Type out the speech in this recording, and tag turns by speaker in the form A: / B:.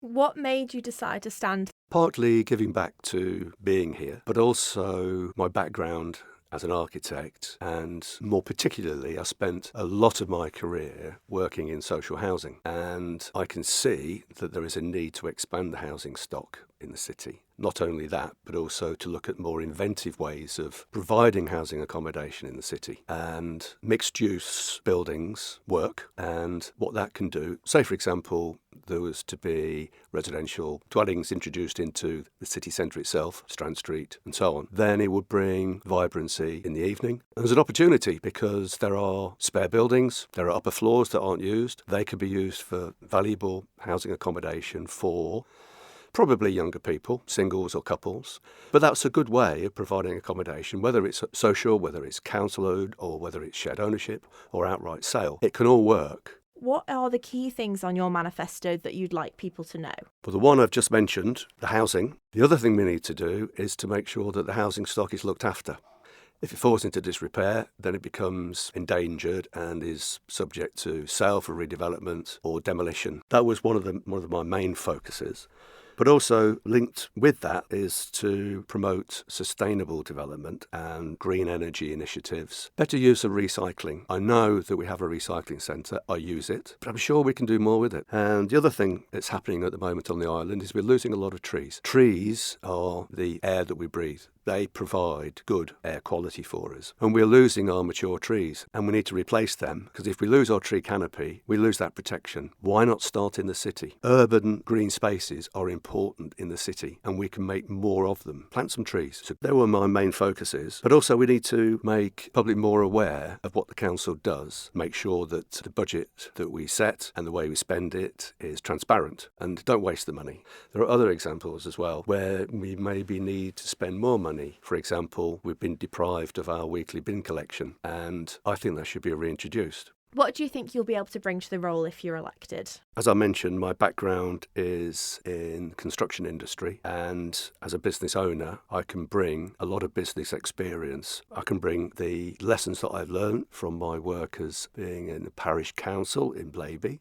A: What made you decide to stand?
B: Partly giving back to being here, but also my background as an architect, and more particularly, I spent a lot of my career working in social housing, and I can see that there is a need to expand the housing stock in the city. Not only that, but also to look at more inventive ways of providing housing accommodation in the city. And mixed-use buildings work, and what that can do. Say, for example, there was to be residential dwellings introduced into the city centre itself, Strand Street and so on, then it would bring vibrancy in the evening. And there's an opportunity because there are spare buildings, there are upper floors that aren't used. They could be used for valuable housing accommodation for probably younger people, singles or couples. But that's a good way of providing accommodation, whether it's social, whether it's council-owned, or whether it's shared ownership or outright sale. It can all work.
A: What are the key things on your manifesto that you'd like people to know?
B: For the one I've just mentioned, the housing, the other thing we need to do is to make sure that the housing stock is looked after. If it falls into disrepair, then it becomes endangered and is subject to sale for redevelopment or demolition. That was one of my main focuses. But also linked with that is to promote sustainable development and green energy initiatives. Better use of recycling. I know that we have a recycling centre. I use it, but I'm sure we can do more with it. And the other thing that's happening at the moment on the island is we're losing a lot of trees. Trees are the air that we breathe. They provide good air quality for us. And we're losing our mature trees, and we need to replace them, because if we lose our tree canopy, we lose that protection. Why not start in the city? Urban green spaces are important in the city, and we can make more of them. Plant some trees. So they were my main focuses. But also we need to make public more aware of what the council does. Make sure that the budget that we set and the way we spend it is transparent, and don't waste the money. There are other examples as well where we maybe need to spend more money. For example, we've been deprived of our weekly bin collection, and I think that should be reintroduced.
A: What do you think you'll be able to bring to the role if you're elected?
B: As I mentioned, my background is in construction industry, and as a business owner, I can bring a lot of business experience. I can bring the lessons that I've learned from my work as being in a parish council in Blaby.